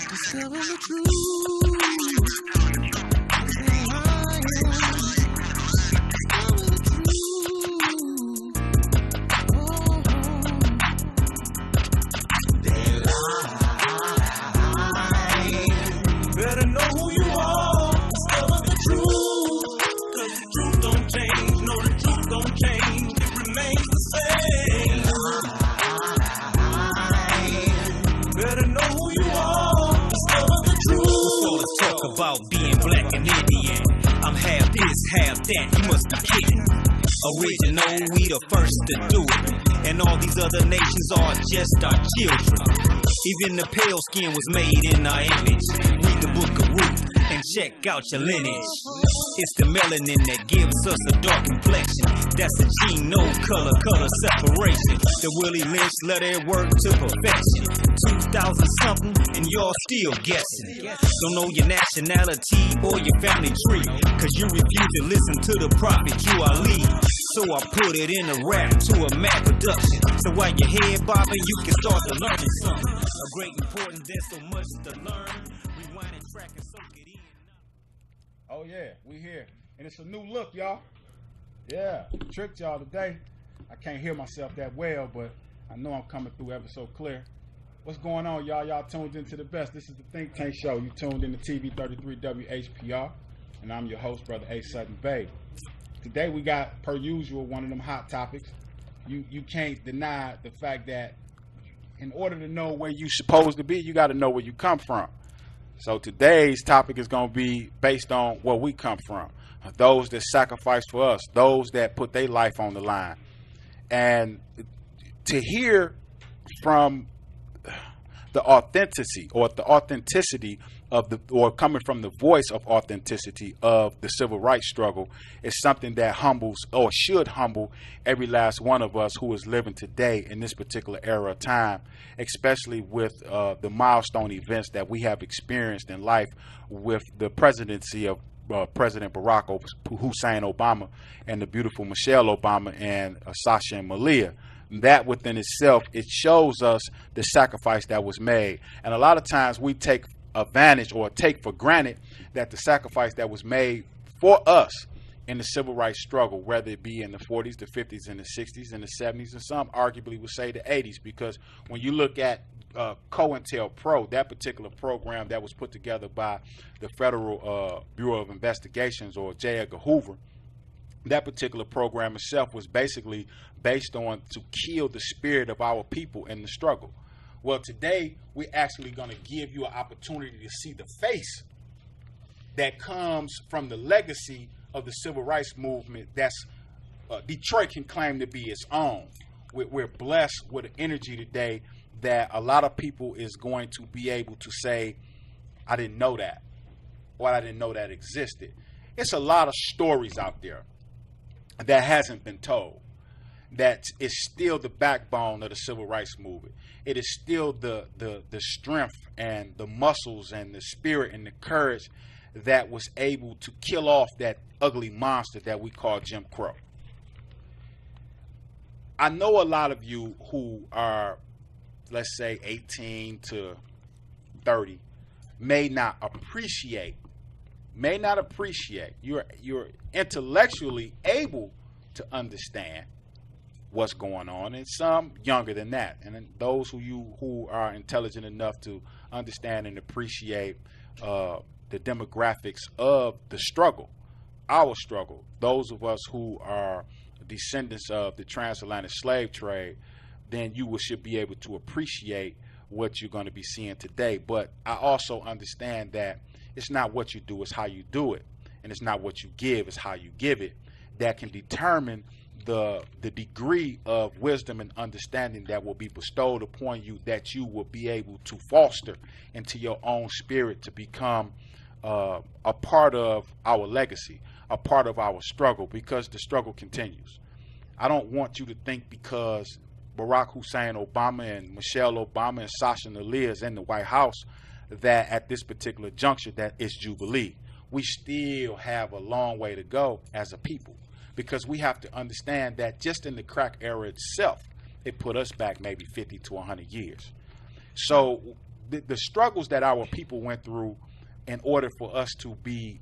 Discover the truth. Better know who you are. Discover the truth. 'Cause the truth don't change. No, the truth don't change. It remains the same. Better know who you are. Discover the truth. What's all this talk about being black and Indian? I'm half this, half that. You must be kidding. Original, we the first to do it. And all these other nations are just our children. Even the pale skin was made in our image. Read the book of Ruth and check out your lineage. It's the melanin that gives us a dark complexion. That's the gene, no color separation. The Willie Lynch let it work to perfection. 2000 something and y'all still guessing. Don't know your nationality or your family tree, 'cause you refuse to listen to the prophet you are lead. So I put it in a rap to a mad production. So while your head bobbing, you can start to learn something. A great importance, there's so much to learn. Rewind and track and soak it in. Oh yeah, we here. And it's a new look, y'all. Yeah, tricked y'all today. I can't hear myself that well, but I know I'm coming through ever so clear. What's going on, y'all? Y'all tuned into the best. This is the Think Tank Show. You tuned in to TV 33 WHPR, and I'm your host, Brother A. Sutton Bay. Today we got, per usual, one of them hot topics. You can't deny the fact that in order to know where you're supposed to be, you got to know where you come from. So today's topic is going to be based on where we come from. Those that sacrificed for us, those that put their life on the line. And to hear from the authenticity of the, or coming from the voice of authenticity of the civil rights struggle is something that humbles, or should humble, every last one of us who is living today in this particular era of time, especially with the milestone events that we have experienced in life with the presidency of President Barack Hussein Obama and the beautiful Michelle Obama and Sasha and Malia. That within itself, it shows us the sacrifice that was made. And a lot of times we take advantage or take for granted that the sacrifice that was made for us in the civil rights struggle, whether it be in the 40s, the 50s, and the 60s, and the 70s, and some arguably would say the 80s, because when you look at COINTELPRO, that particular program that was put together by the Federal Bureau of Investigations, or J. Edgar Hoover, that particular program itself was basically based on to kill the spirit of our people in the struggle. Well, today we're actually going to give you an opportunity to see the face that comes from the legacy of the civil rights movement that's Detroit can claim to be its own. We're blessed with an energy today that a lot of people is going to be able to say, I didn't know that, or I didn't know that existed. It's a lot of stories out there that hasn't been told, that is still the backbone of the civil rights movement. It is still the strength and the muscles and the spirit and the courage that was able to kill off that ugly monster that we call Jim Crow. I know a lot of you who are, let's say, 18 to 30 may not appreciate, you're intellectually able to understand what's going on, and some younger than that, and then those who are intelligent enough to understand and appreciate the demographics of the struggle, our struggle, those of us who are descendants of the transatlantic slave trade, then you should be able to appreciate what you're going to be seeing today. But I also understand that it's not what you do, it's how you do it. And it's not what you give, it's how you give it, that can determine the degree of wisdom and understanding that will be bestowed upon you, that you will be able to foster into your own spirit to become a part of our legacy, a part of our struggle, because the struggle continues. I don't want you to think because Barack Hussein Obama and Michelle Obama and Sasha Nalia is in the White House that at this particular juncture that it's Jubilee. We still have a long way to go as a people. because we have to understand that just in the crack era itself, it put us back maybe 50 to 100 years. So the struggles that our people went through in order for us to be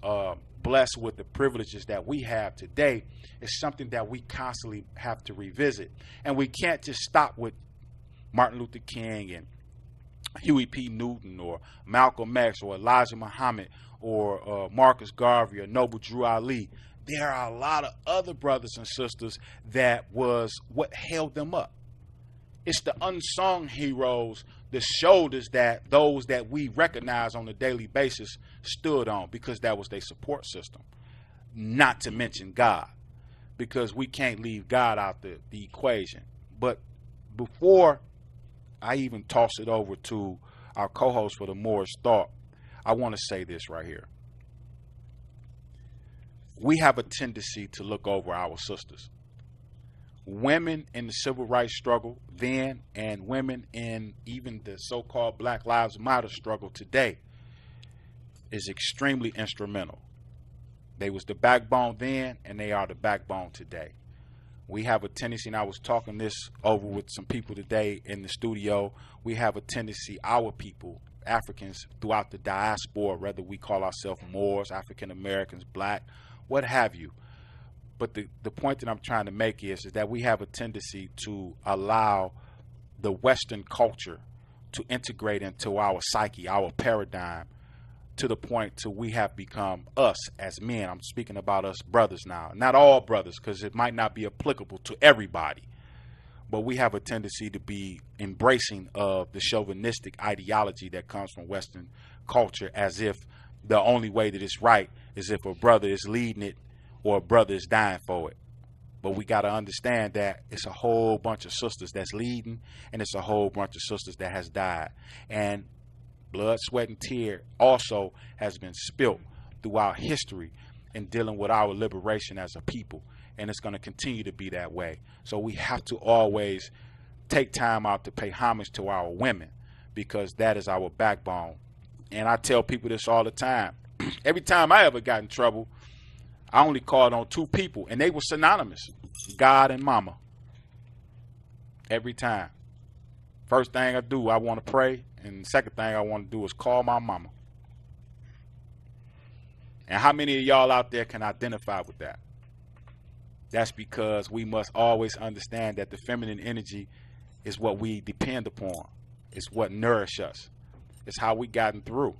blessed with the privileges that we have today is something that we constantly have to revisit. And we can't just stop with Martin Luther King and Huey P. Newton or Malcolm X or Elijah Muhammad or Marcus Garvey or Noble Drew Ali. There are a lot of other brothers and sisters that was what held them up. It's the unsung heroes, the shoulders that those that we recognize on a daily basis stood on, because that was their support system. Not to mention God, because we can't leave God out the equation. But before I even toss it over to our co-host for the Moorish Thought, I want to say this right here. We have a tendency to look over our sisters. Women in the civil rights struggle then, and women in even the so-called Black Lives Matter struggle today, is extremely instrumental. They was the backbone then, and they are the backbone today. We have a tendency, and I was talking this over with some people today in the studio, we have a tendency, our people, Africans throughout the diaspora, whether we call ourselves Moors, African Americans, Black, what have you. But the point that I'm trying to make is that we have a tendency to allow the Western culture to integrate into our psyche, our paradigm, to the point to we have become us as men. I'm speaking about us brothers now. Not all brothers, because it might not be applicable to everybody. But we have a tendency to be embracing of the chauvinistic ideology that comes from Western culture, as if the only way that it's right is if a brother is leading it or a brother is dying for it. But we got to understand that it's a whole bunch of sisters that's leading, and it's a whole bunch of sisters that has died. And blood, sweat, and tear also has been spilt throughout history in dealing with our liberation as a people. And it's going to continue to be that way. So we have to always take time out to pay homage to our women, because that is our backbone. And I tell people this all the time. Every time I ever got in trouble, I only called on two people, and they were synonymous: God and Mama. Every time. First thing I do, I want to pray, and the second thing I want to do is call my mama. And how many of y'all out there can identify with that? That's because we must always understand that the feminine energy is what we depend upon. It's what nourishes us. It's how we gotten through.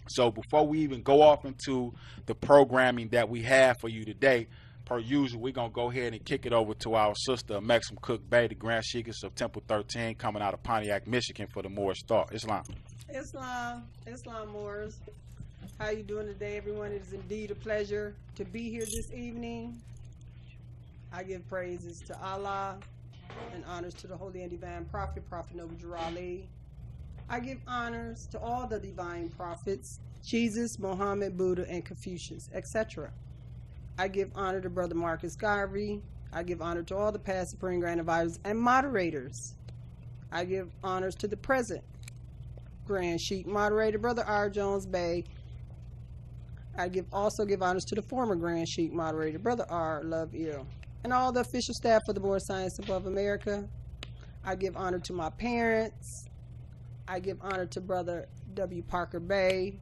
So before we even go off into the programming that we have for you today, per usual, we're going to go ahead and kick it over to our sister, Maxim Cook Bay, the Grand Sheikess of Temple 13, coming out of Pontiac, Michigan, for the Moorish Thought. Islam. Islam Moors. How you doing today, everyone? It is indeed a pleasure to be here this evening. I give praises to Allah and honors to the Holy and Divine Prophet, Prophet Noble Drew Ali. I give honors to all the divine prophets, Jesus, Muhammad, Buddha, and Confucius, etc. I give honor to Brother Marcus Garvey. I give honor to all the past Supreme Grand Advisors and moderators. I give honors to the present Grand Sheik moderator, Brother R. Jones Bay. I also give honors to the former Grand Sheik moderator, Brother R. Love Ill, and all the official staff of the Moorish Science Temple of America. I give honor to my parents. I give honor to Brother W. Parker Bay.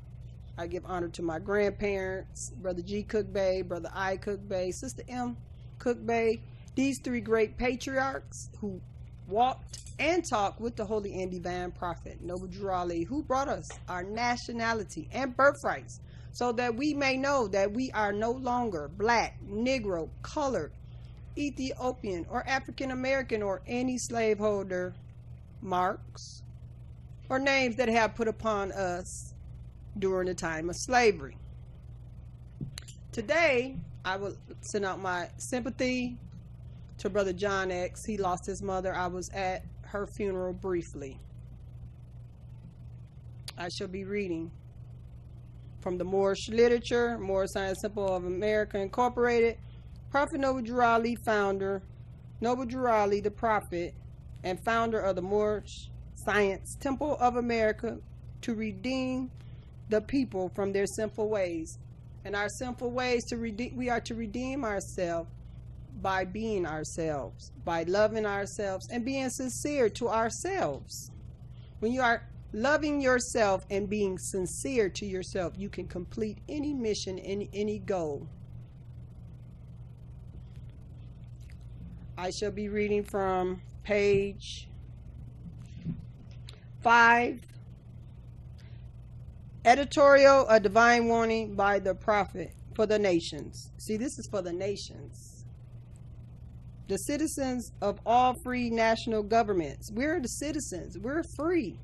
I give honor to my grandparents, Brother G. Cook Bay, Brother I. Cook Bay, Sister M. Cook Bay. These three great patriarchs who walked and talked with the Holy and Divine Prophet, Noble Drew Ali, who brought us our nationality and birthrights, so that we may know that we are no longer black, Negro, colored, Ethiopian, or African American, or any slaveholder marks or names that have put upon us during the time of slavery. Today, I will send out my sympathy to Brother John X. He lost his mother. I was at her funeral briefly. I shall be reading from the Moorish literature, Moorish Science Temple of America Incorporated, Prophet Noble Drew Ali, founder, Noble Drew Ali, the prophet, and founder of the Moorish Science Temple of America, to redeem the people from their sinful ways. And our sinful ways we are to redeem ourselves by being ourselves, by loving ourselves and being sincere to ourselves. When you are loving yourself and being sincere to yourself, you can complete any mission, any goal. I shall be reading from page 5. Editorial, a divine warning by the prophet for the nations. See, this is for the nations. The citizens of all free national governments. We're the citizens. We're free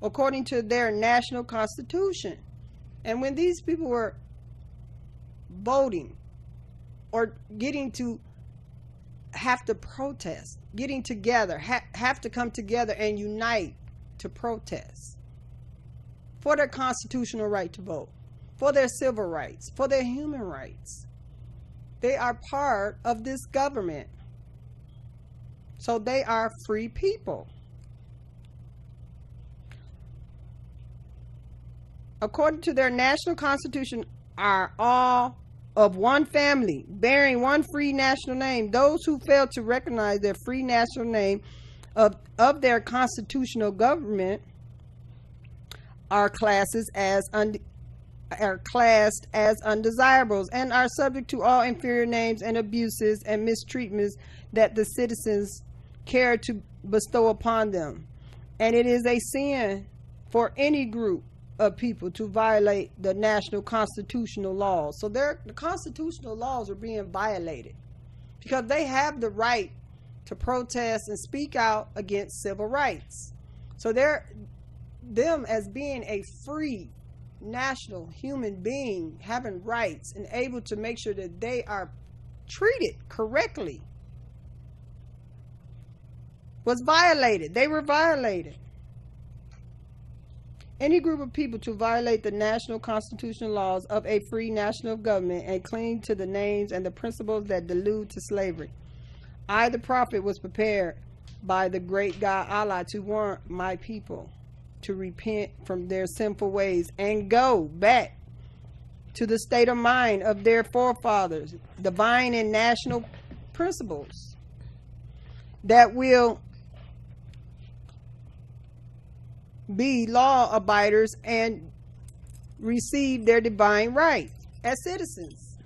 according to their national constitution. And when these people were voting or getting to have to protest, getting together, have to come together and unite to protest for their constitutional right to vote, for their civil rights, for their human rights. They are part of this government. So they are free people. According to their national constitution, are all of one family, bearing one free national name. Those who fail to recognize their free national name of their constitutional government are classed as undesirables and are subject to all inferior names and abuses and mistreatments that the citizens care to bestow upon them. And it is a sin for any group of people to violate the national constitutional laws. So the constitutional laws are being violated because they have the right to protest and speak out against civil rights. So them as being a free national human being, having rights and able to make sure that they are treated correctly, was violated. They were violated. Any group of people to violate the national constitutional laws of a free national government and cling to the names and the principles that delude to slavery. I, the prophet, was prepared by the great God Allah to warn my people to repent from their sinful ways and go back to the state of mind of their forefathers, divine and national principles that will be law abiders and receive their divine rights as citizens.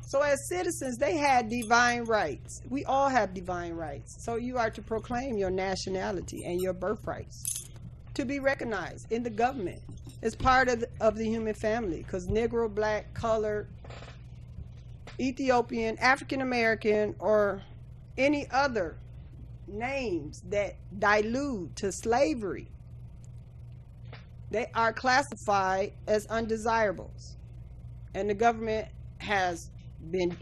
So as citizens, they had divine rights. We all have divine rights. So you are to proclaim your nationality and your birthrights to be recognized in the government as part of the human family, because Negro, black, colored, Ethiopian, African American, or any other names that dilute to slavery, they are classified as undesirables. And the government has been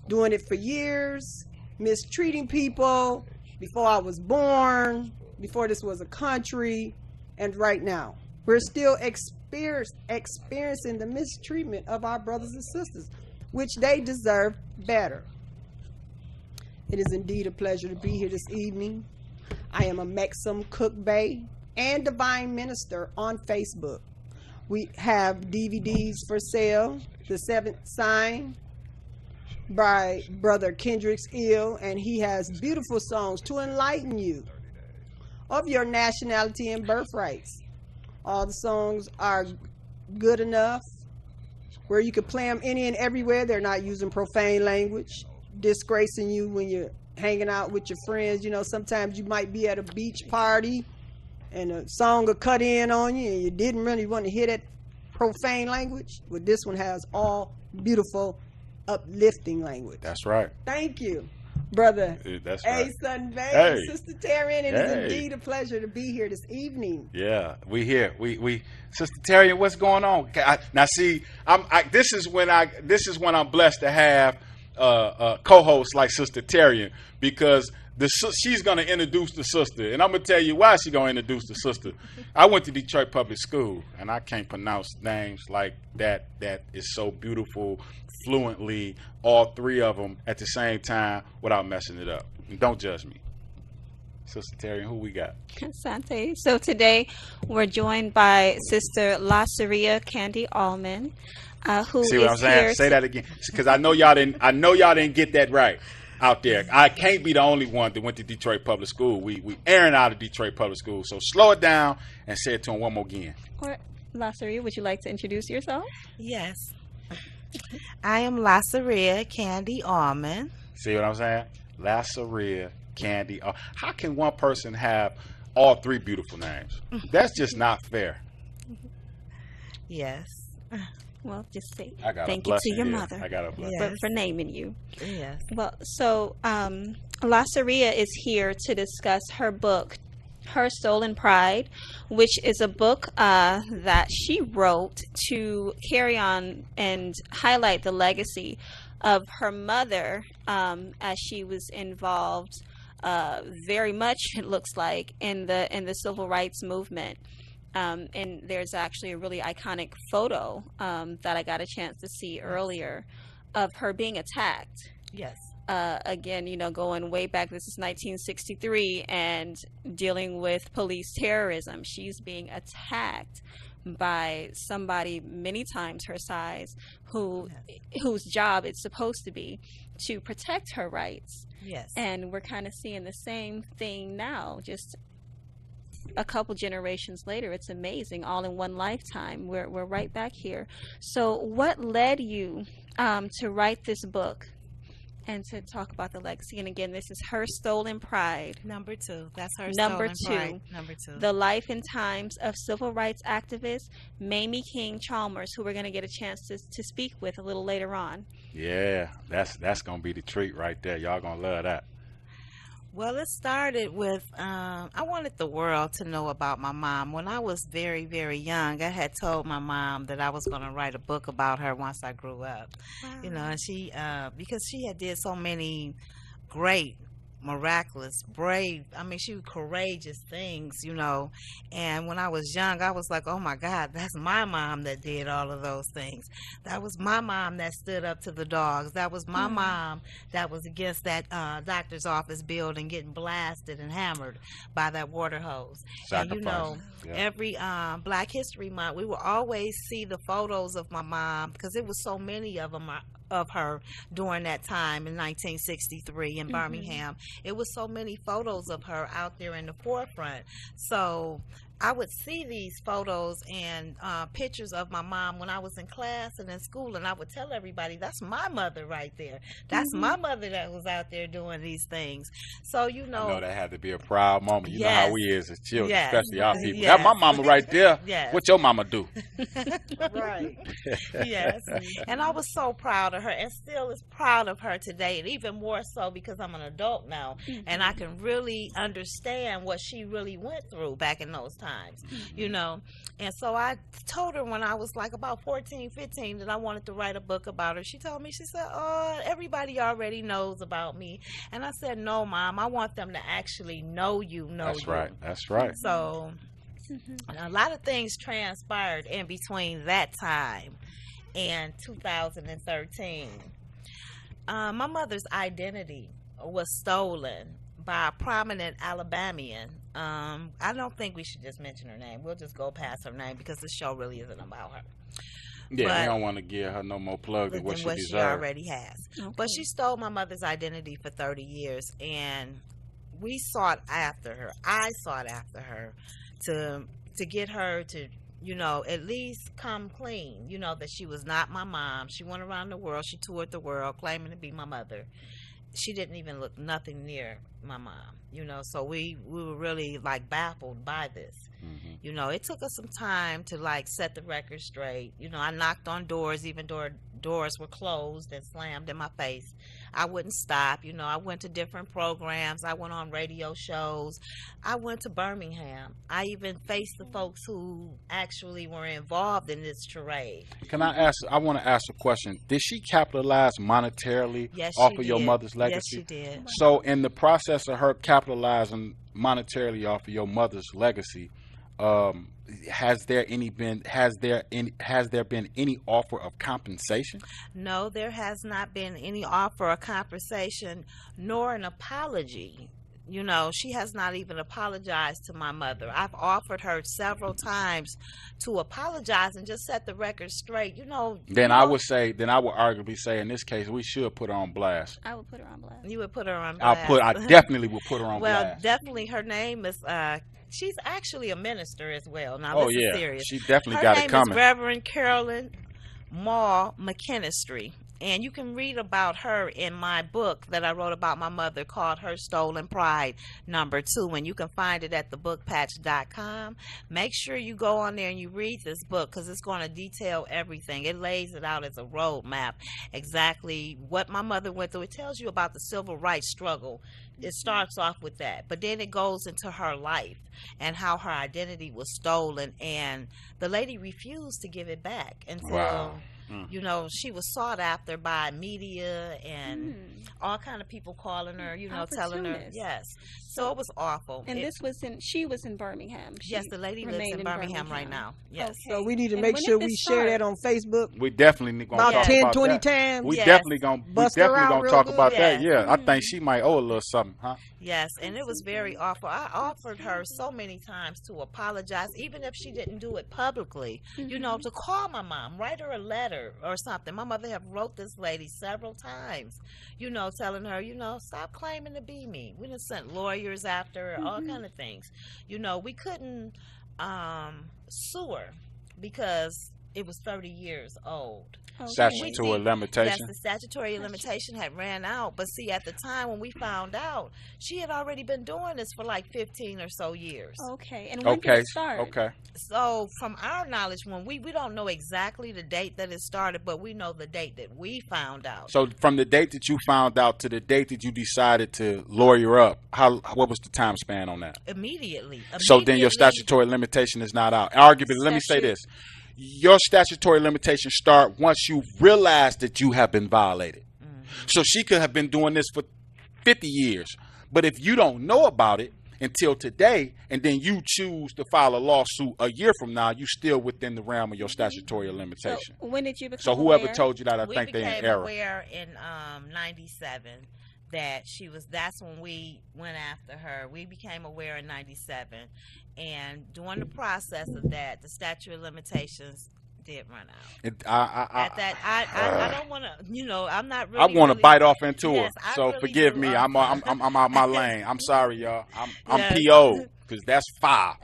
doing it for years, mistreating people before I was born, before this was a country, and right now. We're still experiencing the mistreatment of our brothers and sisters, which they deserve better. It is indeed a pleasure to be here this evening. I am a Maxim Cook Bay and Divine Minister on Facebook. We have DVDs for sale. The Seventh Sign by Brother Kendrick's Ill, and he has beautiful songs to enlighten you of your nationality and birthrights. All the songs are good enough where you can play them any and everywhere. They're not using profane language, disgracing you when you're hanging out with your friends. You know, sometimes you might be at a beach party and a song will cut in on you and you didn't really want to hear that profane language. Well, this one has all beautiful, uplifting language. That's right. Thank you, Brother That's right. Son Bay, Hey. Sister Taryn. It is Hey. indeed a pleasure to be here this evening. Yeah, we here. We Sister Terry, what's going on? Now see, this is when I'm blessed to have co-hosts like Sister Terry, because she's gonna introduce the sister, and I'm gonna tell you why she's gonna introduce the sister. I went to Detroit Public School, and I can't pronounce names like that. That is so beautiful, fluently, all three of them at the same time without messing it up. And don't judge me. Sister Terry, who we got? Asante. So today we're joined by Sister La Saria Candy Allman. who See what I'm is saying? here. Say that again, because I know y'all didn't. I know y'all didn't get that right out there. I can't be the only one that went to Detroit Public School. We airing out of Detroit Public School. So slow it down and say it to him one more again. Or Lasseria, would you like to introduce yourself? Yes. I am Lasseria Candy Almond. See what I'm saying? Lasseria Candy. How can one person have all three beautiful names? That's just not fair. Yes. Well, just say I got thank a you to blessing your here. mother I got a blessing. Yes. for naming you. Yes. Well, so Lasseria is here to discuss her book, Her Stolen Pride, which is a book that she wrote to carry on and highlight the legacy of her mother, as she was involved very much, it looks like, in the civil rights movement. And there's actually a really iconic photo that I got a chance to see earlier of her being attacked. Yes. Again, going way back, this is 1963, and dealing with police terrorism. She's being attacked by somebody many times her size, whose job it's supposed to be to protect her rights. Yes. And we're kind of seeing the same thing now, just a couple generations later. It's amazing, all in one lifetime. We're right back here. So what led you to write this book and to talk about the legacy? And again, this is Her Stolen Pride. Number 2. That's her Number stolen 2. pride. Number 2. The life and times of civil rights activist Mamie King Chalmers, who we're going to get a chance to speak with a little later on. Yeah, that's gonna be the treat right there. Y'all gonna love that. Well, it started with I wanted the world to know about my mom. When I was very, very young, I had told my mom that I was going to write a book about her once I grew up. Wow. And she because she had did so many great, miraculous, brave, she was courageous things, and when I was young, I was like, oh my God, that's my mom that did all of those things. That was my mom that stood up to the dogs. That was my mom that was against that doctor's office building getting blasted and hammered by that water hose. Sacrifice. And every Black History Month, we would always see the photos of my mom, because it was so many of them of her during that time in 1963 in Birmingham. It was so many photos of her out there in the forefront. So I would see these photos and pictures of my mom when I was in class and in school, and I would tell everybody, that's my mother right there. That's my mother that was out there doing these things. So, I know that had to be a proud moment. You know Yes. how we is as children, Yes. especially our people. Yes. That's my mama right there. Yes. What your mama do? Right. Yes. And I was so proud of her, and still is proud of her today, and even more so because I'm an adult now, and I can really understand what she really went through back in those times, And so I told her when I was like about 14, 15 that I wanted to write a book about her. She told me, she said, oh, everybody already knows about me. And I said, no, Mom, I want them to actually know you. That's right. That's right. So a lot of things transpired in between that time and 2013. My mother's identity was stolen by a prominent Alabamian. I don't think we should just mention her name. We'll just go past her name because the show really isn't about her. Yeah, But we don't want to give her no more plug than what she deserves. already has. Okay. But she stole my mother's identity for 30 years, and we sought after her. I sought after her to get her to, at least come clean, that she was not my mom. She went around the world. She toured the world claiming to be my mother. She didn't even look nothing near my mom, so we were really like baffled by this. It took us some time to like set the record straight. I knocked on doors, even doors were closed and slammed in my face. I wouldn't stop. I went to different programs. I went on radio shows. I went to Birmingham. I even faced the folks who actually were involved in this charade. I want to ask a question. Did she capitalize monetarily off of your mother's legacy? Yes, she did. So in the process of her capitalizing monetarily off of your mother's legacy, has there been any offer of compensation? No, there has not been any offer of compensation nor an apology. you know, she has not even apologized to my mother. I've offered her several times to apologize and just set the record straight. You know, Then I would arguably say in this case we should put her on blast. I would put her on blast. you would put her on blast. I definitely would put her on Well, blast. definitely her name is she's actually a minister as well. Now Oh this yeah, is serious. she definitely Her got name it coming. is Reverend Carolyn Maw McKinistry. And you can read about her in my book that I wrote about my mother called Her Stolen Pride #2. And you can find it at thebookpatch.com. Make sure you go on there and you read this book because it's going to detail everything. It lays it out as a roadmap, exactly what my mother went through. It tells you about the civil rights struggle. It starts off with that, but then it goes into her life and how her identity was stolen, and the lady refused to give it back until Wow. you know, she was sought after by media and all kind of people calling her, you know, telling her, Opportunists. yes. So it was awful. And she was in Birmingham. Yes, the lady lives remained in Birmingham right now. Yes. Okay. So we need to And make when sure did we this share that start? on Facebook We definitely gonna about talk 10, about 20 that. times. We Yes. definitely gonna Bust her out real talk good. about that. Yes. Yeah, I think she might owe a little something, huh? Yes, and it was very awful. I offered her so many times to apologize, even if she didn't do it publicly, you know, to call my mom, write her a letter or something. My mother have wrote this lady several times, you know, telling her, you know, stop claiming to be me. We done sent lawyers after her, all kind of things. You know, we couldn't sue her because it was 30 years old. Statutory Yes, limitation. the statutory limitation had ran out. But see, at the time when we found out, she had already been doing this for like 15 or so years. Okay. And when did Okay. it start? Okay. So from our knowledge, when we don't know exactly the date that it started, but we know the date that we found out. So from the date that you found out to the date that you decided to lawyer up, what was the time span on that? Immediately. So then your Immediately. statutory limitation is not out. Arguably, let me say this. Your statutory limitations start once you realize that you have been violated. So she could have been doing this for 50 years. But if you don't know about it until today, and then you choose to file a lawsuit a year from now, you still within the realm of your statutory So limitation. when did you become So whoever aware? told you that, I We think they're in became error. aware in 97 that that's when we went after her. We became aware in 97, and during the process of that, the statute of limitations did run out. I don't want to, you know, I'm not really. I want to bite off into Yes, it. I So really forgive do. me. I'm out my lane. I'm sorry, y'all. I'm Yes. PO because that's foul.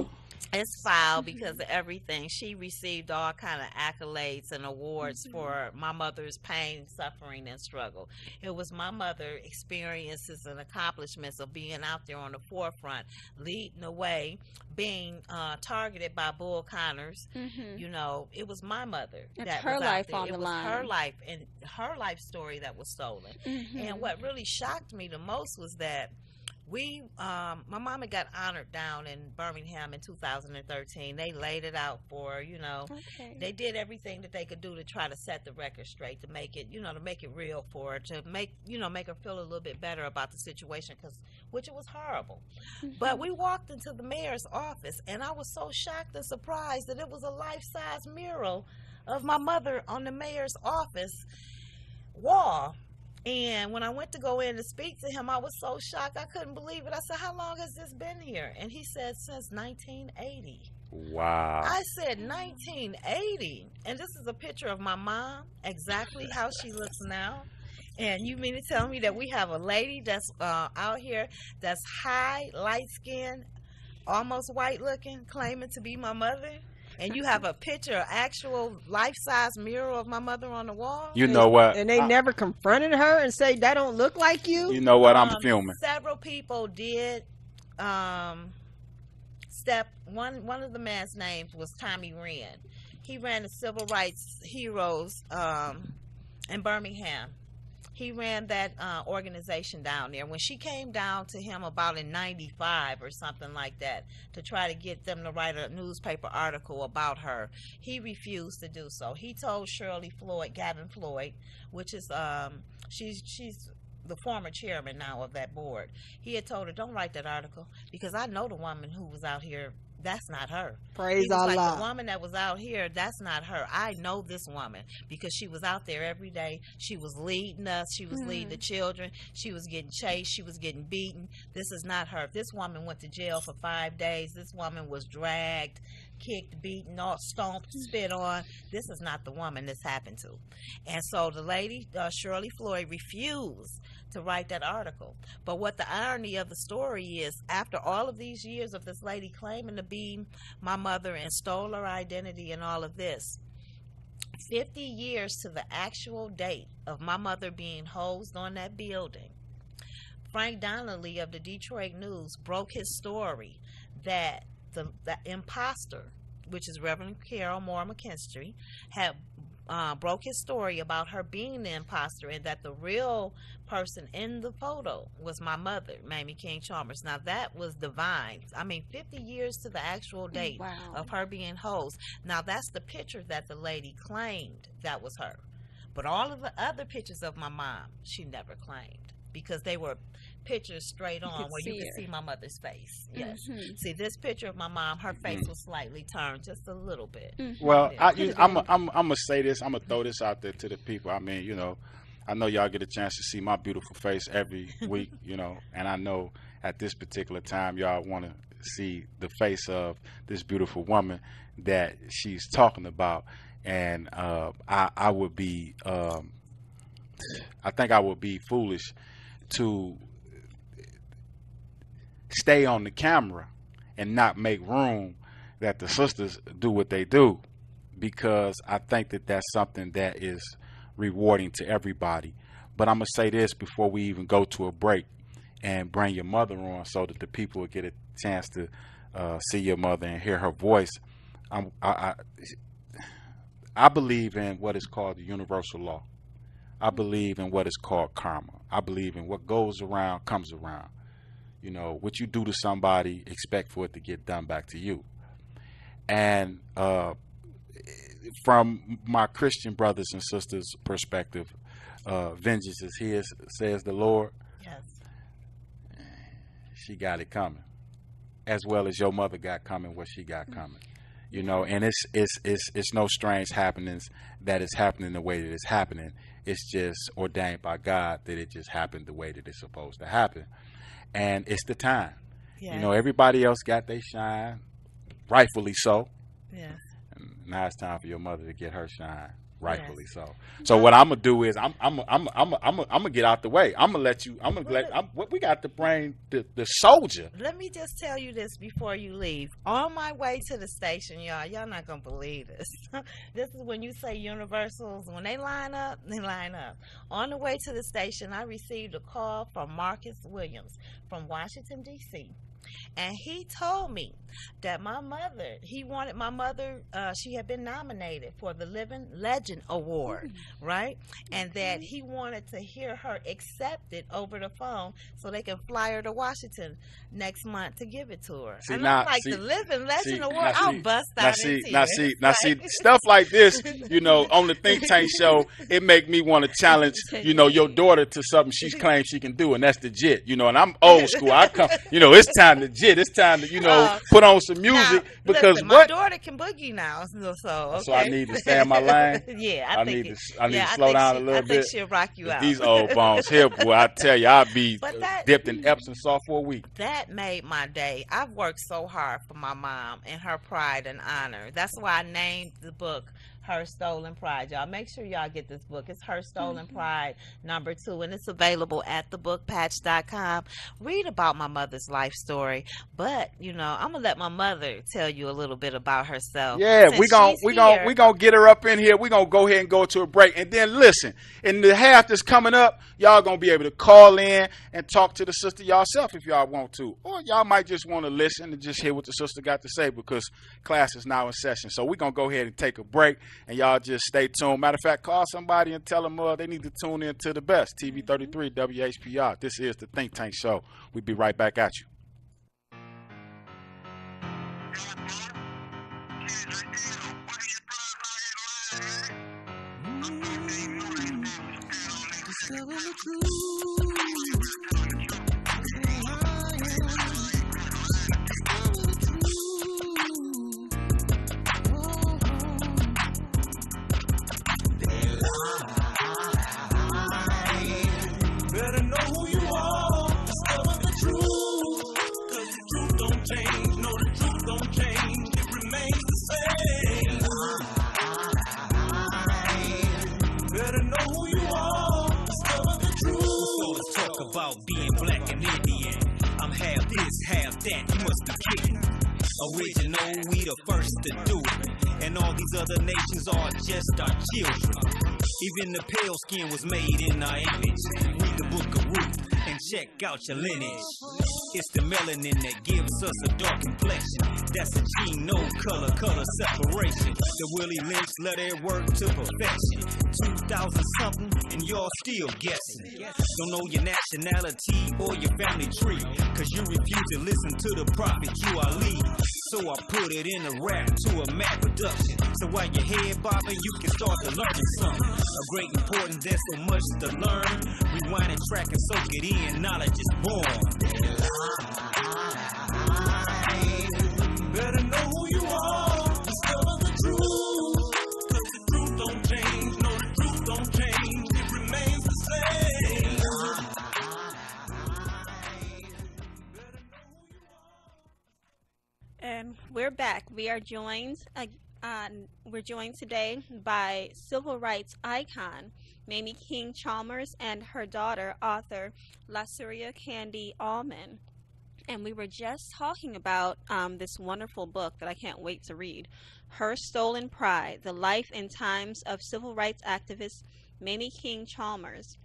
It's foul because of everything. She received all kind of accolades and awards for my mother's pain, suffering, and struggle. It was my mother experiences and accomplishments of being out there on the forefront, leading the way, being targeted by Bull Connors. You know, it was my mother. It's that her was out life there. on it the was line. her life and her life story that was stolen. And what really shocked me the most was that my mama got honored down in Birmingham in 2013. They laid it out for her, you know. Okay. They did everything that they could do to try to set the record straight, to make it, you know, to make it real for her, to make her feel a little bit better about the situation, which it was horrible. But we walked into the mayor's office, and I was so shocked and surprised that it was a life-size mural of my mother on the mayor's office wall. And when I went to go in to speak to him, I was so shocked. I couldn't believe it. I said, how long has this been here? And he said, since 1980. Wow. I said, 1980. And this is a picture of my mom, exactly how she looks now. And you mean to tell me that we have a lady that's out here that's high, light-skinned, almost white-looking, claiming to be my mother? And you have a picture, actual life-size mural of my mother on the wall? You know what? And they never confronted her and say, that don't look like you? You know what? I'm fuming. Several people did one of the man's names was Tommy Wren. He ran the Civil Rights Heroes in Birmingham. He ran that organization down there. When she came down to him about in 95 or something like that to try to get them to write a newspaper article about her, he refused to do so. He told Shirley Floyd, Gavin Floyd, which is she's the former chairman now of that board. He had told her, don't write that article because I know the woman who was out here that's not her. Praise He was like, Allah. the woman that was out here, that's not her. I know this woman because she was out there every day. She was leading us. She was leading the children. She was getting chased. She was getting beaten. This is not her. This woman went to jail for 5 days. This woman was dragged, kicked, beaten, all stomped, spit on. This is not the woman this happened to. And so the lady, Shirley Floyd, refused to write that article. But what the irony of the story is, after all of these years of this lady claiming to be my mother and stole her identity and all of this, 50 years to the actual date of my mother being hosed on that building, Frank Donnelly of the Detroit News broke his story that the imposter, which is Reverend Carol Moore McKinstry, had broke his story about her being the imposter, and that the real person in the photo was my mother, Mamie King Chalmers. Now that was divine. I mean, 50 years to the actual date of her being hosed. Now that's the picture that the lady claimed that was her. But all of the other pictures of my mom, she never claimed, because they were pictures straight on where you could see my mother's face. Yes. See, this picture of my mom, her face was slightly turned just a little bit. Well, I'm gonna say this. I'm gonna throw this out there to the people. I mean, you know, I know y'all get a chance to see my beautiful face every week, you know, and I know at this particular time y'all want to see the face of this beautiful woman that she's talking about, and I would be, I think I would be foolish to stay on the camera and not make room that the sisters do what they do, because I think that that's something that is rewarding to everybody. But I'm gonna say this before we even go to a break and bring your mother on, so that the people will get a chance to see your mother and hear her voice. I believe in what is called the universal law. I believe in what is called karma. I believe in what goes around comes around. You know, what you do to somebody, expect for it to get done back to you. And from my Christian brothers and sisters' perspective, vengeance is his, says the Lord. Yes. She got it coming, as well as your mother got coming what she got coming. You know, and it's no strange happenings that it's happening the way that it's happening. It's just ordained by God that it just happened the way that it's supposed to happen. And it's the time. Yes. You know, everybody else got their shine, rightfully so. Yes. And now it's time for your mother to get her shine, rightfully so. So what I'm gonna do is I'm gonna get out the way. I'm gonna let you. We got to bring the soldier. Let me just tell you this before you leave. On my way to the station, y'all not gonna believe this. This is when you say universals, when they line up, they line up. On the way to the station, I received a call from Marcus Williams from Washington, D.C. And he told me that my mother, he wanted my mother, she had been nominated for the Living Legend Award, right? And that he wanted to hear her accept it over the phone so they can fly her to Washington next month to give it to her. See, and now, I'm like, see, the Living Legend see, Award, now, I'll see, bust now, out see, into now, it. see, now, see, stuff like this, you know, on the Think Tank show, it make me want to challenge, you know, your daughter to something she claims she can do, and that's the jit, you know. And I'm old school. I come, you know, it's time to jit. It's time to, you know, put on some music, now, because listen, what? my daughter can boogie now, so okay. So I need to stay in my lane. Yeah, I need to slow down a little bit. I think she'll rock you out. These old bones here, boy, I tell you, I'll be dipped in Epsom salt for a week. That made my day. I've worked so hard for my mom and her pride and honor. That's why I named the book Her Stolen Pride. Y'all make sure y'all get this book. It's Her Stolen Pride #2, and it's available at thebookpatch.com. Read about my mother's life story, but you know, I'm gonna let my mother tell you a little bit about herself. Yeah, we gonna get her up in here. We gonna go ahead and go to a break, and then listen. In the half that's coming up, y'all gonna be able to call in and talk to the sister yourself if y'all want to, or y'all might just want to listen and just hear what the sister got to say, because class is now in session. So we're gonna go ahead and take a break, and y'all just stay tuned. Matter of fact, call somebody and tell them they need to tune in to the best TV 33 WHPR. This is the Think Tank Show. We'll be right back at you. Discover the truth. Discover the truth. who you are, discover the truth. 'Cause the truth don't change, no, the truth don't change, it remains the same. Better know who you are, discover the truth. So let's talk about being black and Indian. I'm half this, half that, you must be kidding. Original, we the first to do it. And all these other nations are just our children. Even the pale skin was made in our image. Read the book of Ruth and check out your lineage. It's the melanin that gives us a dark complexion. That's a gene, no color separation. The Willie Lynch let it work to perfection. 2000 something and y'all still guessing. Don't know your nationality or your family tree, 'cause you refuse to listen to the prophet you are lead. So I put it in a rap to a mad production. So while your head bobbing, you can start to learn something. Of great importance, there's so much to learn. Rewind and track and soak it in, knowledge is born. Better know who you are, discover the truth. 'Cause the truth don't change, no, the truth don't change, it remains the same. And we're back. We're joined today by civil rights icon Mamie King Chalmers and her daughter, author LaSuria Candy Allman. And we were just talking about this wonderful book that I can't wait to read, Her Stolen Pride, The Life and Times of Civil Rights Activist Mamie King Chalmers.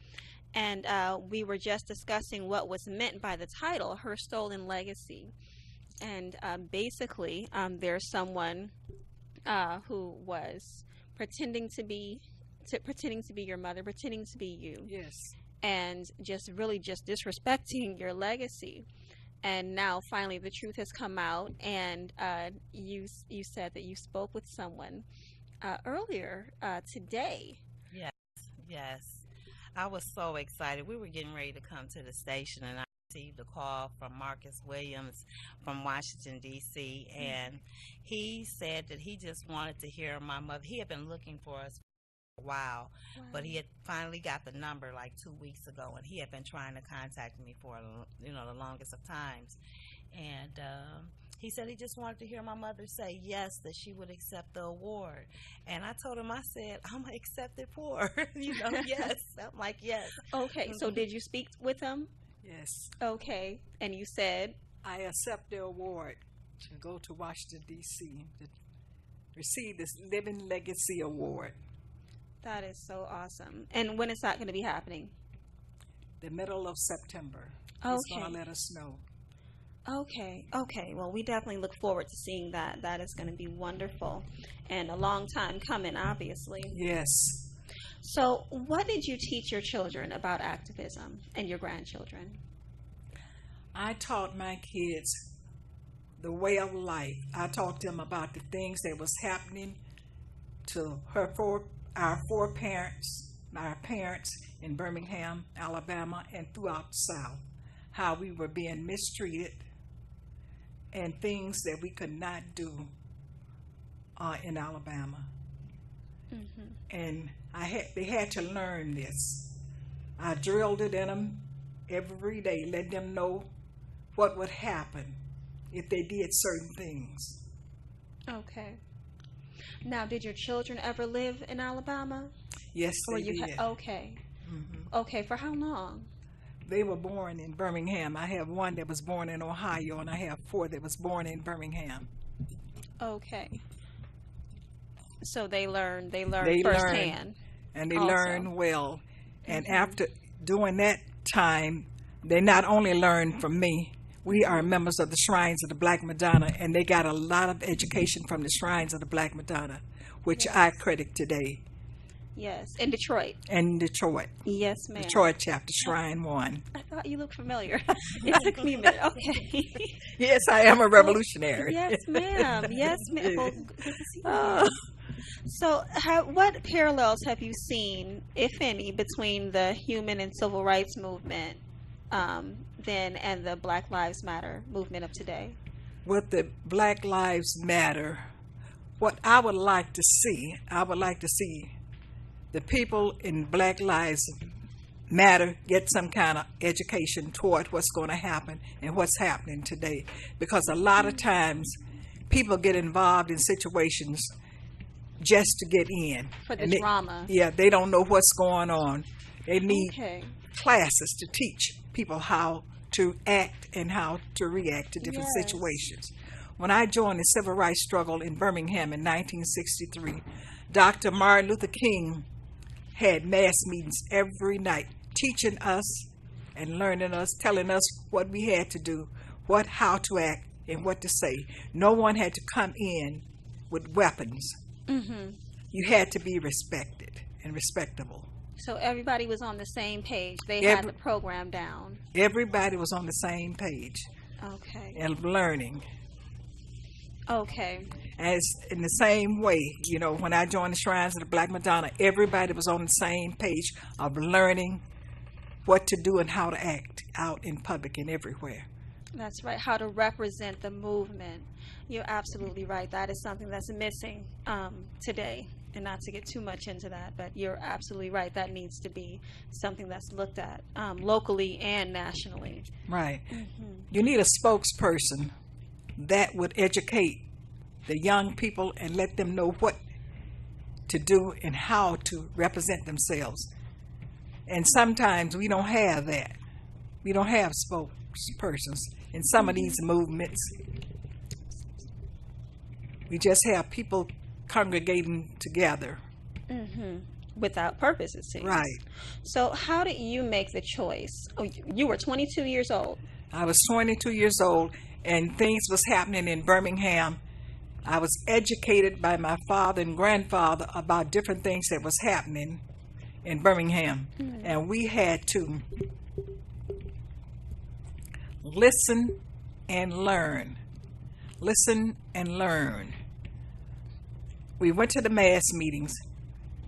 And we were just discussing what was meant by the title, Her Stolen Legacy. And basically, there's someone who was pretending to be your mother, pretending to be you. Yes. And just really just disrespecting your legacy. And now finally the truth has come out, and you said that you spoke with someone earlier today. Yes. I was so excited. We were getting ready to come to the station, and I received a call from Marcus Williams from Washington, D.C., and he said that he just wanted to hear my mother. He had been looking for us for a while, but he had finally got the number like 2 weeks ago, and he had been trying to contact me for, the longest of times. And he said he just wanted to hear my mother say yes, that she would accept the award. And I told him, I said, I'm going to accept it for her. Yes. I'm like, yes. Okay, so did you speak with him? Yes. Okay, and you said? I accept the award to go to Washington, D.C. to receive this Living Legacy Award. That is so awesome. And when is that going to be happening? The middle of September. Okay. He's going to let us know. Okay. Well, we definitely look forward to seeing that. That is going to be wonderful. And a long time coming, obviously. Yes. So what did you teach your children about activism and your grandchildren? I taught my kids the way of life. I taught them about the things that was happening to our parents in Birmingham, Alabama, and throughout the South. How we were being mistreated and things that we could not do in Alabama. Mm-hmm. And they had to learn this. I drilled it in them every day, let them know what would happen if they did certain things. Okay. Now, did your children ever live in Alabama? Yes, they did. Okay. Mm-hmm. Okay, for how long? They were born in Birmingham. I have one that was born in Ohio, and I have 4 that was born in Birmingham. Okay. So they learned firsthand. And they learned well. And after doing that time, they not only learned from me. We are members of the Shrines of the Black Madonna, and they got a lot of education from the Shrines of the Black Madonna, which I credit today. Yes, in Detroit. In Detroit. Yes, ma'am. Detroit chapter, Shrine 1. I thought you looked familiar. It took me a minute. Okay. Yes, I am a revolutionary. Yes, ma'am. Yes, ma'am. Well, good to see you. So, what parallels have you seen, if any, between the human and civil rights movement then and the Black Lives Matter movement of today? With the Black Lives Matter, what I would like to see the people in Black Lives matter, get some kind of education toward what's going to happen and what's happening today. Because a lot of times people get involved in situations just to get in. For the And drama. Yeah, they don't know what's going on. They need Okay. classes to teach people how to act and how to react to different Yes. situations. When I joined the civil rights struggle in Birmingham in 1963, Dr. Martin Luther King had mass meetings every night, teaching us and learning us, telling us what we had to do, how to act, and what to say. No one had to come in with weapons. Mm-hmm. You had to be respected and respectable. So everybody was on the same page. They Every- had the program down. Everybody was on the same page Okay. and learning. Okay. As in the same way, you know, when I joined the Shrines of the Black Madonna, everybody was on the same page of learning what to do and how to act out in public and everywhere. That's right. How to represent the movement. You're absolutely right. That is something that's missing today. And not to get too much into that, but you're absolutely right. That needs to be something that's looked at locally and nationally. Right. Mm-hmm. You need a spokesperson that would educate the young people and let them know what to do and how to represent themselves. And sometimes we don't have that. We don't have spokespersons in some of these movements. We just have people congregating together. Mm-hmm. Without purpose, it seems. Right. So how did you make the choice? Oh, you were 22 years old. I was 22 years old, and things was happening in Birmingham. I was educated by my father and grandfather about different things that was happening in Birmingham. And we had to listen and learn. Listen and learn. We went to the mass meetings.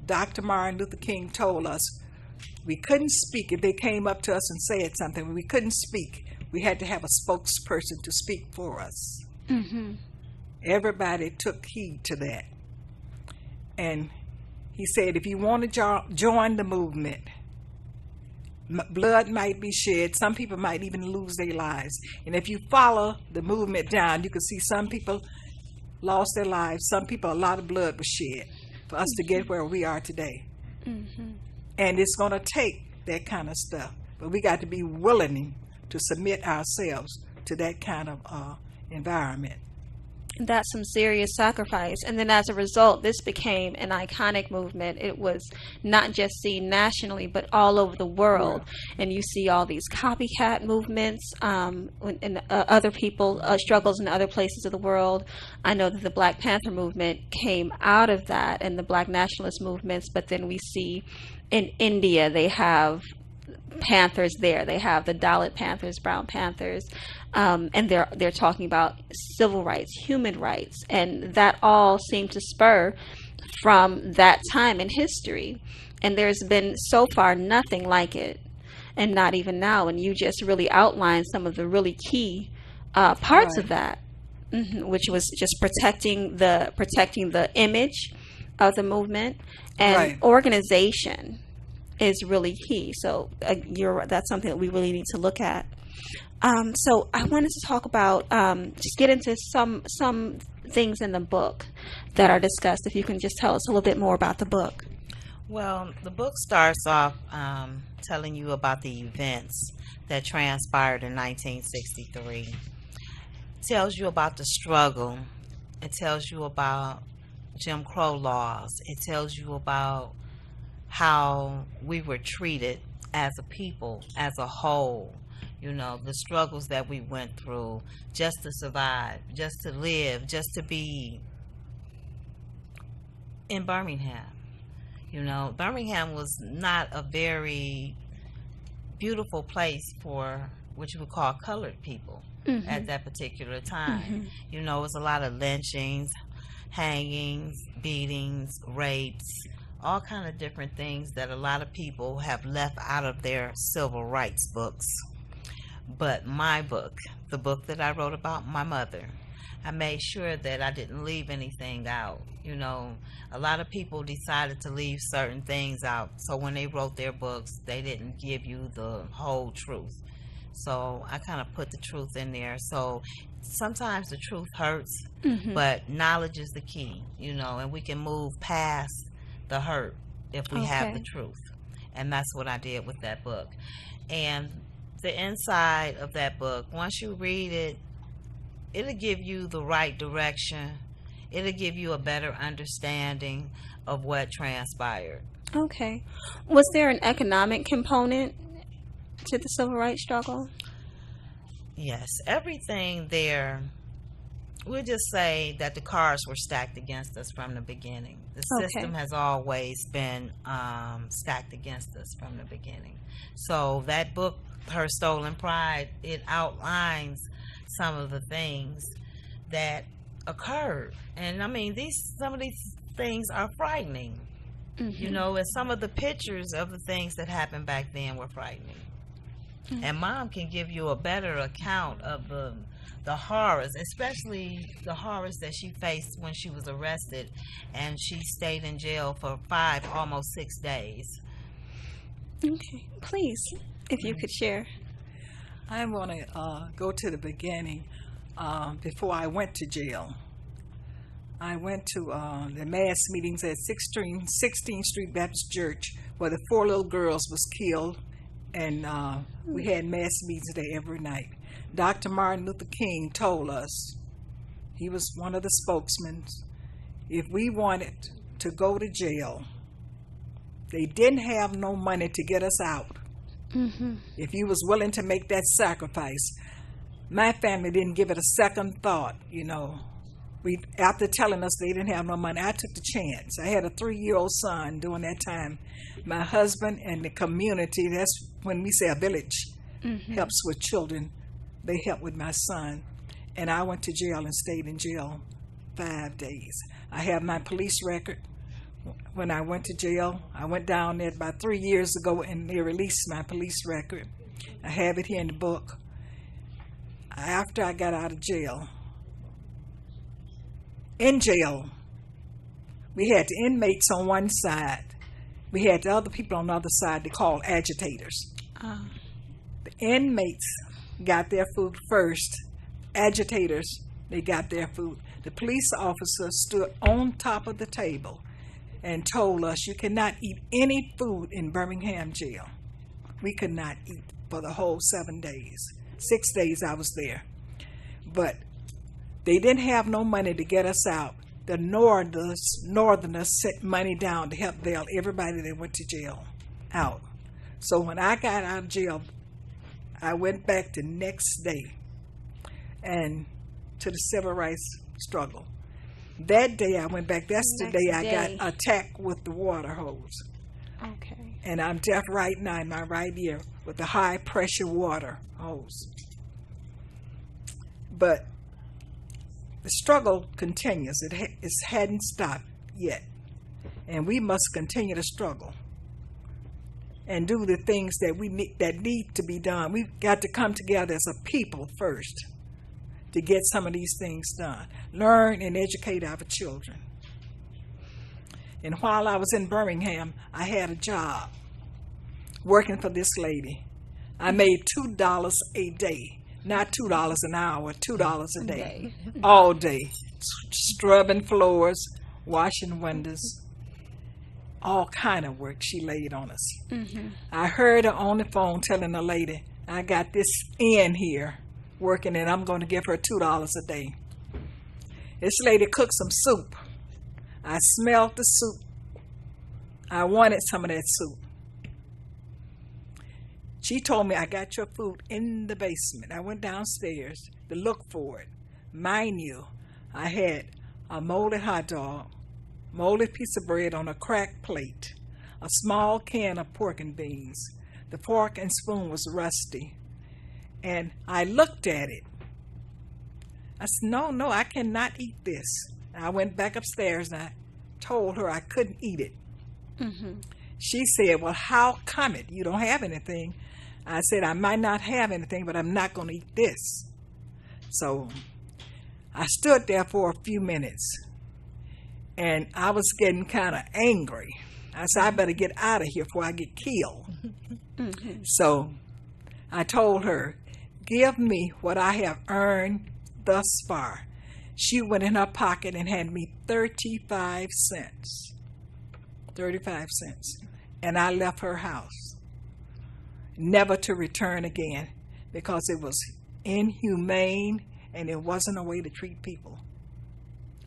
Dr. Martin Luther King told us we couldn't speak if they came up to us and said something. We couldn't speak. We had to have a spokesperson to speak for us. Mm-hmm. Everybody took heed to that. And he said, if you want to join the movement, blood might be shed. Some people might even lose their lives. And if you follow the movement down, you can see some people lost their lives. Some people, a lot of blood was shed for us to get where we are today. Mm-hmm. And it's going to take that kind of stuff. But we got to be willing to submit ourselves to that kind of environment. That's some serious sacrifice. And then as a result, this became an iconic movement. It was not just seen nationally, but all over the world. And you see all these copycat movements and other people, struggles in other places of the world. I know that the Black Panther movement came out of that and the Black nationalist movements, but then we see in India, they have Panthers there. They have the Dalit Panthers, Brown Panthers, and they're talking about civil rights, human rights, and that all seemed to spur from that time in history. And there's been so far nothing like it, and not even now. And you just really outlined some of the really key parts of that, which was just protecting the image of the movement and organization is really key. So that's something that we really need to look at. So I wanted to talk about, just get into some things in the book that are discussed. If you can just tell us a little bit more about the book. Well, the book starts off telling you about the events that transpired in 1963. It tells you about the struggle. It tells you about Jim Crow laws. It tells you about how we were treated as a people, as a whole, you know, the struggles that we went through just to survive, just to live, just to be in Birmingham. You know, Birmingham was not a very beautiful place for what you would call colored people at that particular time. You know, it was a lot of lynchings, hangings, beatings, rapes, all kind of different things that a lot of people have left out of their civil rights books. But my book, the book that I wrote about my mother, I made sure that I didn't leave anything out. You know, a lot of people decided to leave certain things out. So when they wrote their books, they didn't give you the whole truth. So I kind of put the truth in there. So sometimes the truth hurts, but knowledge is the key, you know, and we can move past the hurt if we have the truth. And that's what I did with that book. And the inside of that book, once you read it, it'll give you the right direction. It'll give you a better understanding of what transpired. Okay. Was there an economic component to the civil rights struggle? Yes, everything there, we'll just say that the cards were stacked against us from the beginning. The system has always been stacked against us from the beginning. So that book, Her Stolen Pride, it outlines some of the things that occurred. And I mean, some of these things are frightening. You know, and some of the pictures of the things that happened back then were frightening. And Mom can give you a better account of the horrors, especially the horrors that she faced when she was arrested and she stayed in jail for 5, almost 6 days. Okay, please, if you could share. I want to go to the beginning. Before I went to jail, I went to the mass meetings at 16th Street Baptist Church, where the 4 little girls was killed, and we had mass meetings there every night. Dr. Martin Luther King told us, he was one of the spokesmen, if we wanted to go to jail, they didn't have no money to get us out. If you was willing to make that sacrifice, my family didn't give it a second thought, you know. After telling us they didn't have no money, I took the chance. I had a 3-year-old son during that time. My husband and the community, that's when we say a village helps with children, they helped with my son. And I went to jail and stayed in jail 5 days. I have my police record. When I went to jail, I went down there about 3 years ago and they released my police record. I have it here in the book. After I got out of jail, in jail, we had the inmates on one side. We had the other people on the other side they called agitators. The inmates got their food first. Agitators, they got their food. The police officer stood on top of the table and told us you cannot eat any food in Birmingham jail. We could not eat for the whole 7 days. 6 days I was there. But they didn't have no money to get us out. The Northerners sent money down to help bail everybody that went to jail out. So when I got out of jail, I went back the next day and to the civil rights struggle. That day I went back. That's the day I got attacked with the water hose. Okay. And I'm deaf right now in my right ear with the high pressure water hose. But the struggle continues. It hadn't stopped yet. And we must continue to struggle and do the things that need to be done. We've got to come together as a people first to get some of these things done. Learn and educate our children. And while I was in Birmingham, I had a job working for this lady. I made $2 a day. Not $2 an hour, $2 a day. All day. Scrubbing floors, washing windows, all kind of work she laid on us. I heard her on the phone telling the lady, I got this in here working and I'm going to give her $2 a day. This lady cooked some soup. I smelled the soup. I wanted some of that soup. She told me, I got your food in the basement. I went downstairs to look for it. Mind you, I had a molded hot dog, molded piece of bread on a cracked plate, a small can of pork and beans. The fork and spoon was rusty. And I looked at it. I said, no, I cannot eat this. I went back upstairs and I told her I couldn't eat it. She said, well, how come it? You don't have anything. I said, I might not have anything, but I'm not going to eat this. So I stood there for a few minutes, and I was getting kind of angry. I said, I better get out of here before I get killed. So I told her, give me what I have earned thus far. She went in her pocket and had me 35 cents. 35 cents. And I left her house, never to return again, because it was inhumane and it wasn't a way to treat people.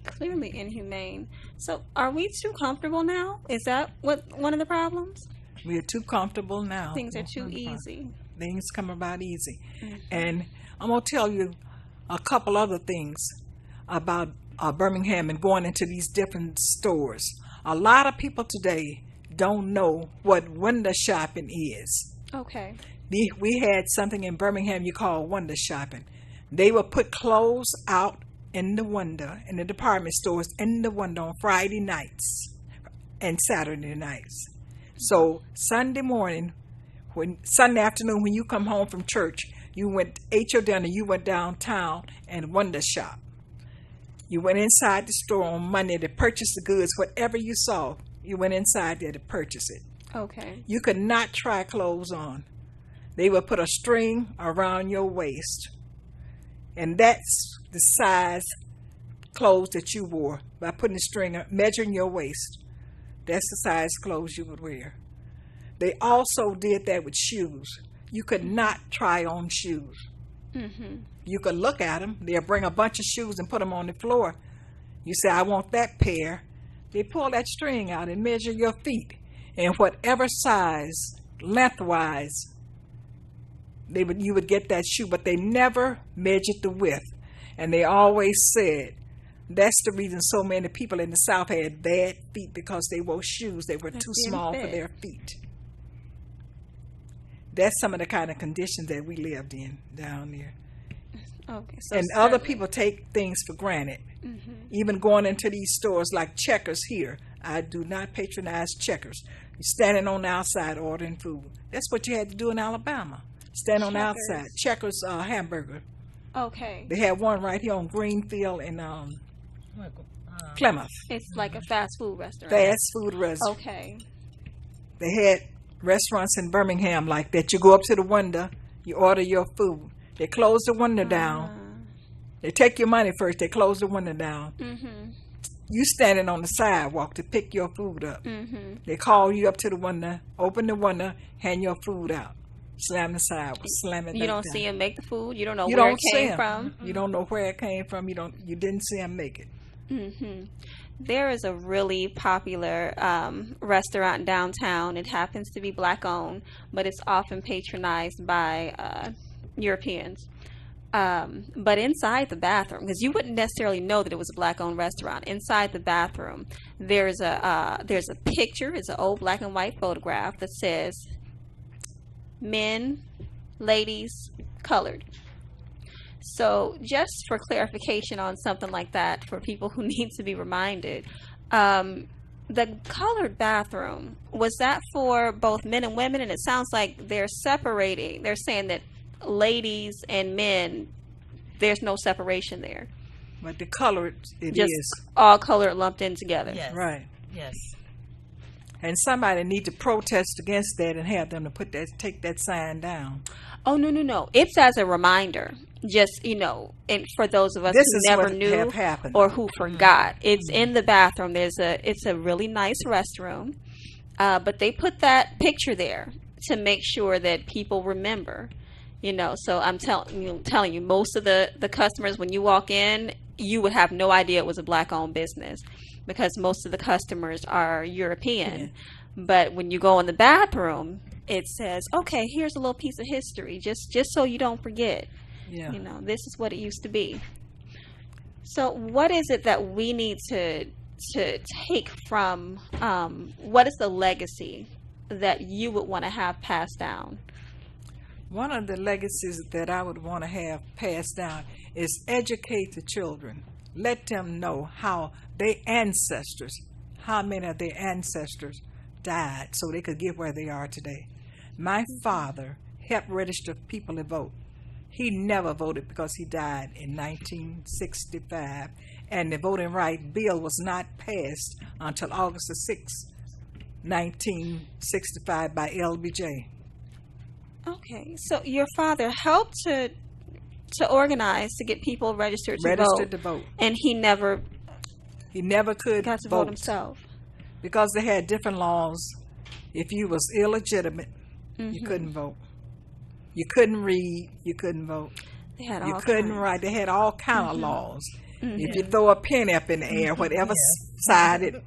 Clearly inhumane. So are we too comfortable now? Is that what one of the problems? We are too comfortable now. Things are too easy. Things come about easy. And I'm going to tell you a couple other things about Birmingham and going into these different stores. A lot of people today don't know what window shopping is. Okay. We had something in Birmingham you call window shopping. They would put clothes out in the window, in the department stores, in the window on Friday nights and Saturday nights. So Sunday morning, Sunday afternoon, when you come home from church, you ate your dinner, you went downtown and window shop. You went inside the store on Monday to purchase the goods, whatever you saw, you went inside there to purchase it. Okay. You could not try clothes on. They would put a string around your waist, and that's the size clothes that you wore by putting the string, measuring your waist. That's the size clothes you would wear. They also did that with shoes. You could not try on shoes. You could look at them. They'll bring a bunch of shoes and put them on the floor. You say, I want that pair. They pull that string out and measure your feet. And whatever size, lengthwise, you would get that shoe, but they never measured the width. And they always said, that's the reason so many people in the South had bad feet, because they wore shoes that were too small for their feet. That's some of the kind of conditions that we lived in down there. Okay. So and other people take things for granted. Even going into these stores like Checkers here. I do not patronize Checkers. You're standing on the outside ordering food. That's what you had to do in Alabama. Stand on the outside. Checkers hamburger. Okay. They had one right here on Greenfield in Plymouth. It's like a fast food restaurant. Fast food restaurant. Okay. They had restaurants in Birmingham like that. You go up to the window, you order your food. They close the window down. They take your money first. They close the window down. You standing on the sidewalk to pick your food up. They call you up to the window, open the window, hand your food out. Slam the sidewalk, slam it. You don't see him make the food. You don't know you where don't it came from. You don't know where it came from. You didn't see him make it. There is a really popular restaurant downtown. It happens to be black owned, but it's often patronized by Europeans. But inside the bathroom, because you wouldn't necessarily know that it was a black owned restaurant, inside the bathroom there's a picture. It's an old black and white photograph that says men, ladies, colored. So just for clarification on something like that, for people who need to be reminded, the colored bathroom, was that for both men and women? And it sounds like they're separating. They're saying that ladies and men, there's no separation there. But the colored, it just is. All colored lumped in together. Yes. Right. Yes. And somebody need to protest against that and have them to take that sign down. Oh, no. It's as a reminder. Just, and for those of us who never knew or who forgot. It's in the bathroom. It's a really nice restroom. But they put that picture there to make sure that people remember. So I'm telling you, most of the customers, when you walk in, you would have no idea it was a black-owned business, because most of the customers are European. But when you go in the bathroom, it says, okay, here's a little piece of history, just so you don't forget. Yeah. This is what it used to be. So what is it that we need to take from, what is the legacy that you would want to have passed down? One of the legacies that I would want to have passed down is educate the children. Let them know how many of their ancestors died so they could get where they are today. My father helped register people to vote. He never voted because he died in 1965, and the voting right bill was not passed until August the 6th, 1965 by LBJ. Okay, so your father helped to organize to get people registered to vote, and he never could got to vote himself because they had different laws. If you was illegitimate, you couldn't vote. You couldn't read. You couldn't vote. They had you all couldn't kinds. write. They had all kind of laws. If you throw a penny up in the air, whatever side it,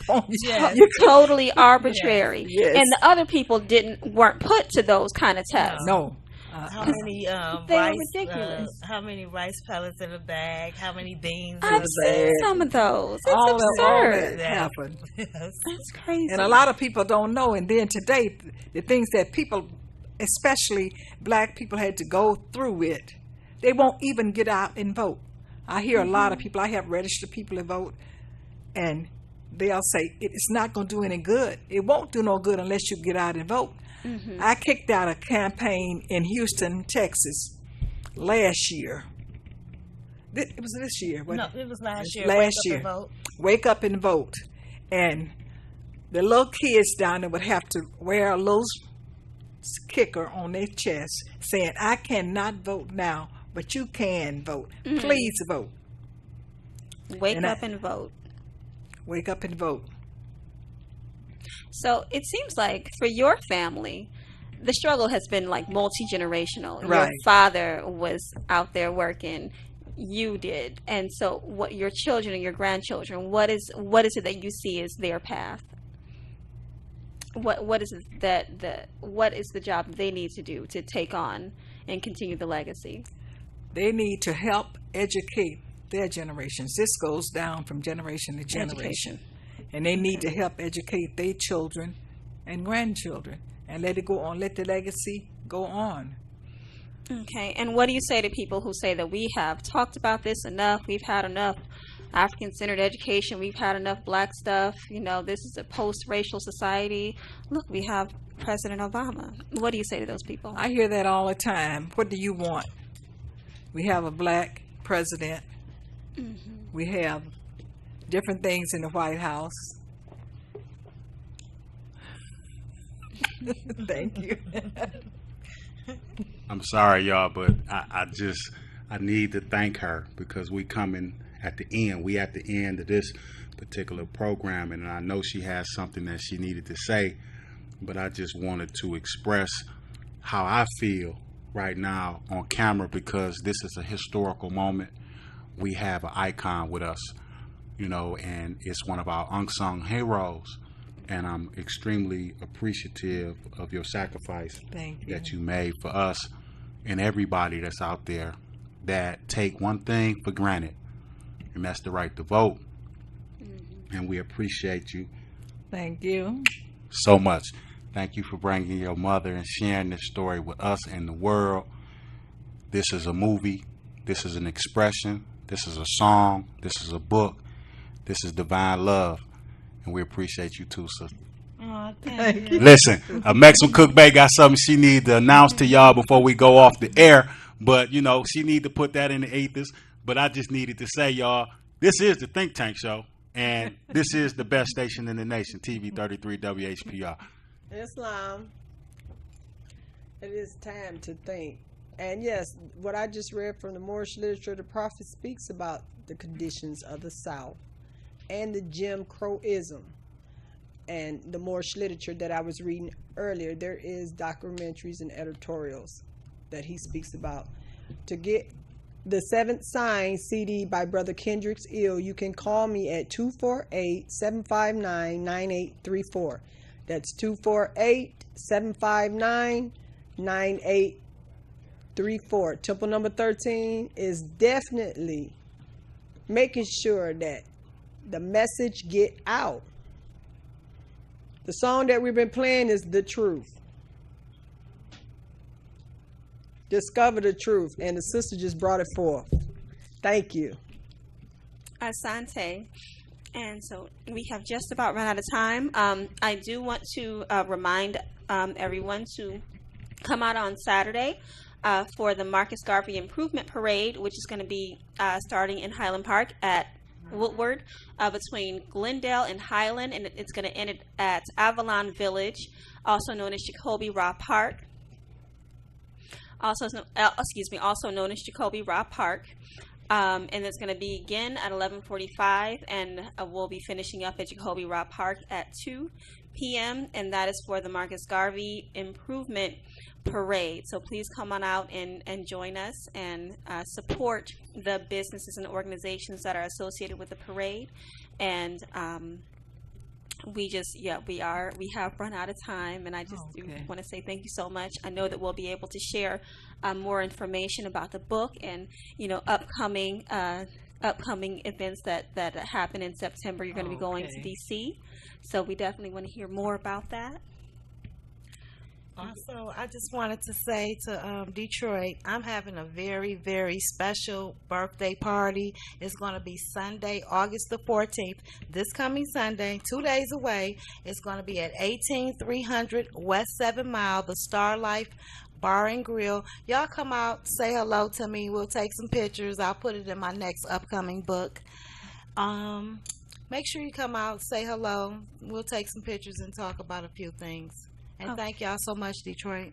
you totally arbitrary. Yes. And the other people weren't put to those kind of tests. No. How many they were rice? ridiculous. How many rice pellets in a bag? How many beans? I've seen some of those. It's all absurd. that happened. That's crazy. And a lot of people don't know. And then today, the things that people, especially black people, had to go through it, they won't even get out and vote. I hear a lot of people. I have registered people to vote, and they'll say it's not going to do any good. It won't do no good unless you get out and vote. I kicked out a campaign in Houston, Texas, last year. It was this year. No, it was last year. Last year. Wake Up and Vote. Wake Up and Vote. And the little kids down there would have to wear a little kicker on their chest saying, I cannot vote now, but you can vote. Please vote. Wake up and vote. Wake up and vote. So it seems like for your family, the struggle has been like multi-generational. Right. Your father was out there working, you did, and so what your children and your grandchildren, what is it that you see as their path? What is the job they need to do to take on and continue the legacy? They need to help educate their generations. This goes down from generation to generation. And they need to help educate their children and grandchildren and let it go on, let the legacy go on. Okay, and what do you say to people who say that we have talked about this enough, we've had enough African-centered education, we've had enough black stuff, this is a post-racial society. Look, we have President Obama. What do you say to those people? I hear that all the time. What do you want? We have a black president. We have different things in the White House. Thank you. I'm sorry, y'all, but I need to thank her because we coming at the end. We at the end of this particular program, and I know she has something that she needed to say, but I just wanted to express how I feel right now on camera because this is a historical moment. We have an icon with us, and it's one of our unsung heroes. And I'm extremely appreciative of your sacrifice that you made for us and everybody that's out there that take one thing for granted, and that's the right to vote. And we appreciate you. Thank you so much. Thank you for bringing your mother and sharing this story with us and the world. This is a movie. This is an expression. This is a song. This is a book. This is divine love. And we appreciate you too, sister. Oh, thank you. Listen, Maxim Cook Bay got something she need to announce to y'all before we go off the air. But, she need to put that in the ethers. But I just needed to say, y'all, this is the Think Tank Show. And this is the best station in the nation, TV 33 WHPR. Islam, it is time to think. And yes, what I just read from the Moorish literature, the prophet speaks about the conditions of the South and the Jim Crowism. And the Moorish literature that I was reading earlier, there is documentaries and editorials that he speaks about. To get the Seventh Sign CD by Brother Kendrick's Ill, you can call me at 248-759-9834. That's 248-759-9834. Temple number 13 is definitely making sure that the message get out. The song that we've been playing is The Truth. Discover the truth, and the sister just brought it forth. Thank you. Asante. And so we have just about run out of time. I do want to remind everyone to come out on Saturday for the Marcus Garvey Improvement Parade, which is going to be starting in Highland Park at Woodward, between Glendale and Highland, and it's going to end at Avalon Village, also known as Jacoby Raw Park. Also known as Jacoby Raw Park. And it's going to begin at 11:45, and we'll be finishing up at Jacoby Raw Park at 2 p.m., and that is for the Marcus Garvey Improvement Parade. So please come on out and join us and support the businesses and organizations that are associated with the parade. And we have run out of time, and I just want to say thank you so much. I know that we'll be able to share more information about the book and upcoming events that happen in September. You're going to be going to DC, so we definitely want to hear more about that. Also, I just wanted to say to Detroit, I'm having a very, very special birthday party. It's going to be Sunday, August the 14th. This coming Sunday, 2 days away. It's going to be at 18300 West 7 Mile, the Star Life Bar and Grill. Y'all come out, say hello to me. We'll take some pictures. I'll put it in my next upcoming book. Make sure you come out, say hello. We'll take some pictures and talk about a few things. And thank y'all so much, Detroit.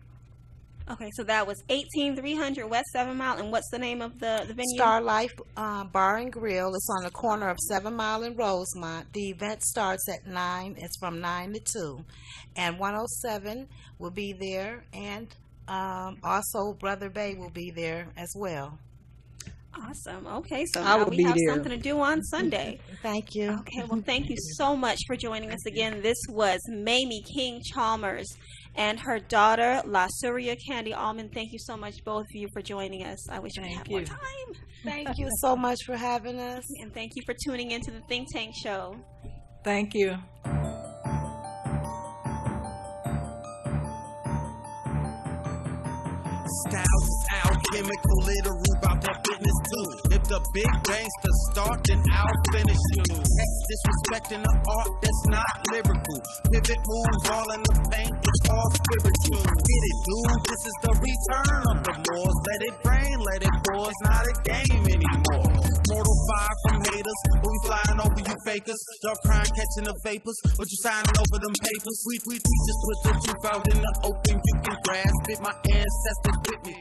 Okay, so that was 18300 West 7 Mile, and what's the name of the venue? Star Life Bar and Grill. It's on the corner of 7 Mile and Rosemont. The event starts at 9. It's from 9 to 2. And 107 will be there, and also Brother Bay will be there as well. Awesome. Okay, so I now will we be have there. something to do on Sunday. Thank you. Okay, well, thank you so much for joining us again. This was Mamie King Chalmers and her daughter, La Surya Candy Almond. Thank you so much, both of you, for joining us. I wish we had more time. Thank you so much for having us. And thank you for tuning into the Think Tank Show. Thank you. Styles is alchemical, literal about that business too. If the big gangster start, then I'll finish you. Disrespecting the art that's not lyrical. Pivot moves all in the paint, it's all spiritual. Get it, dude, this is the return of the Moors. Let it rain, let it pour, it's not a game anymore. Mortal fire from haters, but we flying over you fakers. Y'all crying, catching the vapors, but you signing over them papers. We just put the truth out in the open, you can grasp it. My ancestors with me.